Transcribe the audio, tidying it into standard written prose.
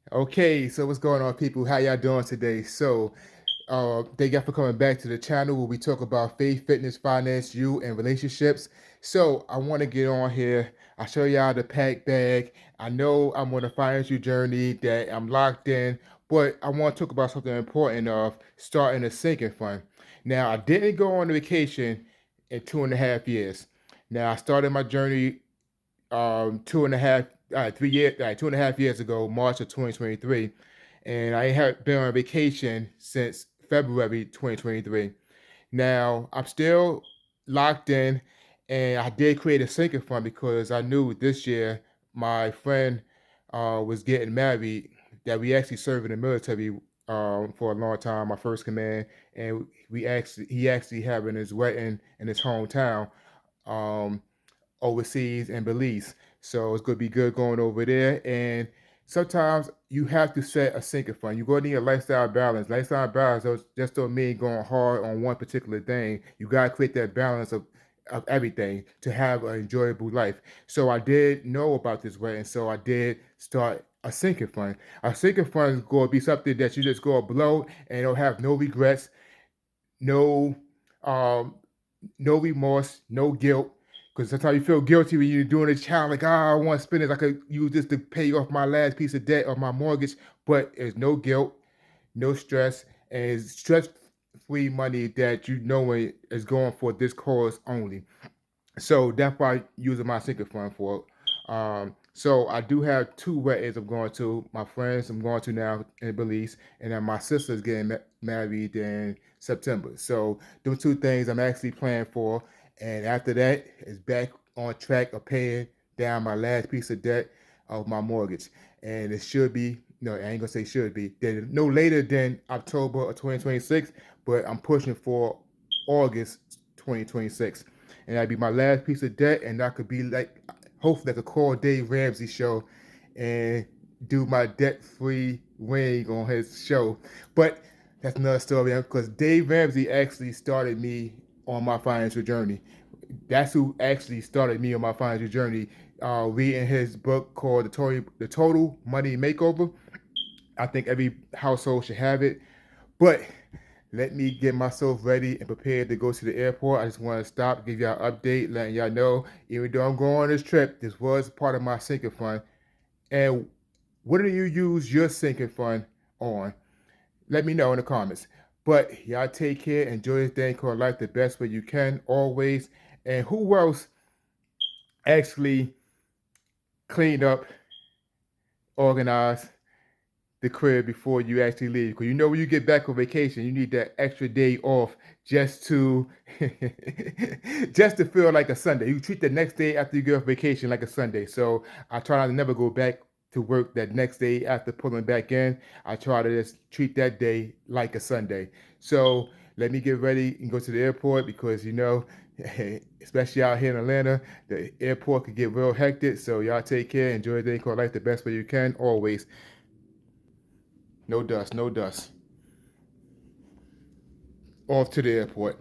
Okay, so what's going on, people? How y'all doing today? Thank y'all for coming back to the channel where we talk about faith, fitness, finance, you, and relationships. So, I want to get on here. I show y'all the pack bag. I know I'm on a financial journey that I'm locked in, but I want to talk about something important of starting a sinking fund. Now, I didn't go on a vacation in 2.5 years. Now, I started my journey 2.5 3 years 2.5 years ago, March of 2023, and I have been on vacation since February 2023. Now I'm still locked in, and I did create a sinking fund because I knew this year my friend was getting married, that we actually served in the military for a long time, my first command, and he actually having his wedding in his hometown. Um, Overseas in Belize. So it's going to be good going over there. And sometimes you have to set a sinking fund. You're going to need a lifestyle balance. Lifestyle balance just don't mean going hard on one particular thing. You got to create that balance of everything to have an enjoyable life. So I did know about this way, and so I did start a sinking fund. A sinking fund is going to be something that you just go blow and don't have no regrets, no um, no remorse, no guilt. Because sometimes you feel guilty when you're doing a challenge, like, I want to spend it. I could use this to pay off my last piece of debt or my mortgage. But there's no guilt, no stress, and it's stress-free money that you know is going for this cause only. So that's why I'm using my sinking fund for. So I do have two weddings I'm going to. My friends I'm going to now in Belize, and then my sister's getting married in September. So those two things I'm actually planning for, and after that, it's back on track of paying down my last piece of debt of my mortgage, and it should be. No, I ain't gonna say should be. Then no later than October of 2026, but I'm pushing for August 2026, and that'd be my last piece of debt, and that could be like, hopefully I could call Dave Ramsey show and do my debt-free ring on his show. But that's another story, because Dave Ramsey actually started me on my financial journey. That's who actually started me on my financial journey. Reading his book called the Total Money Makeover. I think every household should have it. But let me get myself ready and prepared to go to the airport. I just want to stop, give y'all an update, letting y'all know, even though I'm going on this trip, this was part of my sinking fund. And what do you use your sinking fund on? Let me know in the comments. But y'all take care. Enjoy this thing called life the best way you can, always. And who else actually cleaned up, organized the crib before you actually leave? Because you know when you get back on vacation, you need that extra day off just to just to feel like a Sunday. You treat the next day after you get off vacation like a Sunday. So I try not to never go back to work that next day after pulling back in. I try to just treat that day like a Sunday. So let me get ready and go to the airport, because especially out here in Atlanta, the airport could get real hectic. So y'all take care. Enjoy the day called life the best way you can, always. No dust, no dust. Off to the airport.